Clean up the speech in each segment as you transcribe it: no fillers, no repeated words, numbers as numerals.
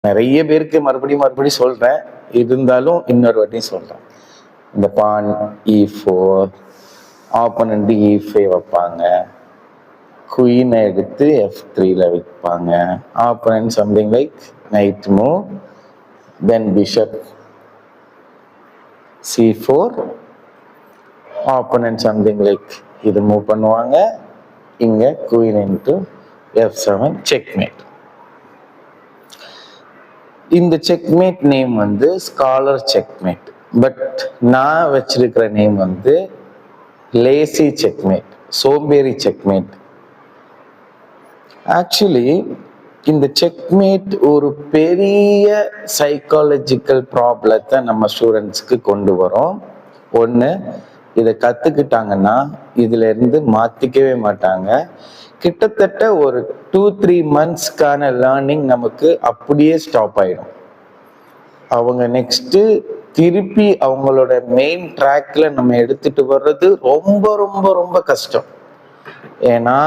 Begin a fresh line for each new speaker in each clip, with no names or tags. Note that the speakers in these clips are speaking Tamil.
நிறைய பேருக்கு மறுபடியும் சொல்றேன், இருந்தாலும் இன்னொரு வாட்டியும் சொல்றேன். இந்த பான் E4, ஆப்பனண்ட் E5 வைப்பாங்க, குயினை எடுத்து F3ல வைப்பாங்க. Opponent something like knight move, then bishop C4, opponent something like இது மூவ் பண்ணுவாங்க. இங்க குயின் இன்டு F7 செக்மேட். இந்த செக்மேட் நேம் வந்து ஸ்காலர் செக்மேட். பட் நான் வச்சிருக்கிற நேம் வந்து லேசி செக்மேட், சோம்பேறி செக்மேட். ஆக்சுவலி இந்த செக்மேட் ஒரு பெரிய சைக்காலஜிக்கல் ப்ராப்ளத்தை நம்ம ஸ்டூடெண்ட்ஸ்க்கு கொண்டு வரோம். ஒன்று, இதை கற்றுக்கிட்டாங்கன்னா இதுல இருந்து மாற்றிக்கவே மாட்டாங்க. கிட்டத்தட்ட ஒரு 2-3 monthsக்கான லேர்னிங் நமக்கு அப்படியே ஸ்டாப் ஆயிடும். அவங்க நெக்ஸ்ட்டு திருப்பி அவங்களோட மெயின் ட்ராக்ல நம்ம எடுத்துட்டு வர்றது ரொம்ப ரொம்ப ரொம்ப கஷ்டம். ஏன்னா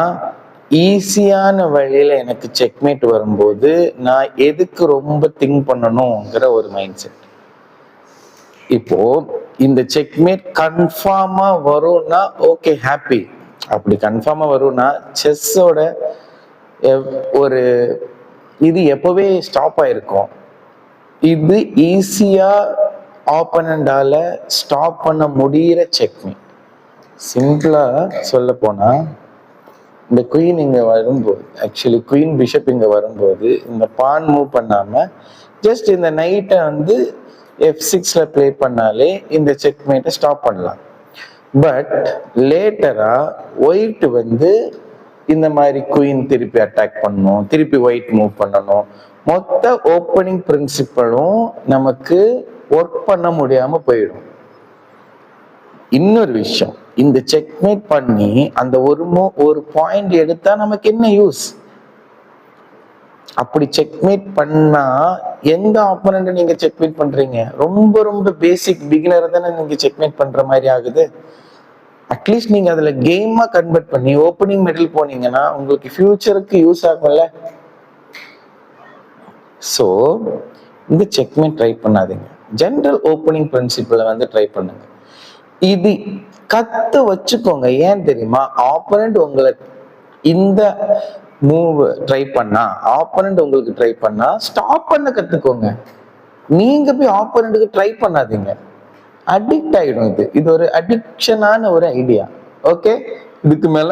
ஈஸியான வழியில எனக்கு செக்மேட் வரும்போது நான் எதுக்கு ரொம்ப திங்க் பண்ணணுங்கிற ஒரு மைண்ட் செட். இப்போ இந்த செக்மேட் கன்ஃபார்மா வரும்னா ஓகே, ஹாப்பி. அப்படி கன்ஃபார்மா வரும்னா செஸ்ஸோட ஒரு இது எப்பவே ஸ்டாப் ஆயிருக்கும். இது ஈஸியா ஆப்பனண்டால ஸ்டாப் பண்ண முடிகிற செக்மேட். சிம்பிளா சொல்ல போனா, இந்த குயின் இங்க வரும்போது, ஆக்சுவலி குயின் பிஷப் இங்க வரும்போது இந்த பான் மூவ் பண்ணாம ஜஸ்ட் இந்த நைட்டை வந்து F6ல பிளே பண்ணாலே இந்த செக்மேட்டை ஸ்டாப் பண்ணலாம். பட் லேட்டரா ஒயிட் வந்து இந்த மாதிரி குயின் திருப்பி அட்டாக் பண்ணணும், திருப்பி ஒயிட் மூவ் பண்ணணும். மொத்த ஓப்பனிங் பிரின்சிபலும் நமக்கு ஒர்க் பண்ண முடியாம போயிடும். இன்னொரு விஷயம், இந்த செக்மேட் பண்ணி அந்த ஒரு பாயிண்ட் எடுத்தா நமக்கு என்ன யூஸ்? அப்படி செக்மேட் பண்ணா எந்த ஆப்போனன்ட் நீங்க செக்மேட் பண்றீங்க? ரொம்ப ரொம்ப பேசிக் பிகினர் தானே நீங்க செக்மேட் பண்ற மாதிரி ஆகுது. அட்லீஸ்ட் நீங்க அதுல கேமா கன்வெர்ட் பண்ணி ஓப்பனிங் மெடல் போனீங்கன்னா உங்களுக்கு ஃபியூச்சருக்கு யூஸ் ஆகும்ல. ஸோ இந்த செக்மேட் ட்ரை பண்ணாதீங்க, ஜென்ரல் ஓப்பனிங் பிரின்சிபலை வந்து ட்ரை பண்ணுங்க. இது கத்து வச்சுக்கோங்க. ஏன் தெரியுமா? ஆப்போனன்ட் உங்களை இந்த மூவ் ட்ரை பண்ணா, ஆப்போனன்ட் உங்களுக்கு ட்ரை பண்ணா ஸ்டாப் பண்ண கத்துக்கோங்க. நீங்க போய் ஆப்போனன்ட்டுக்கு ட்ரை பண்ணாதீங்க, அடிக்ட் ஆயிடும். இது ஒரு அடிக்ஷனான ஒரு ஐடியா. ஓகே, இதுக்கு மேல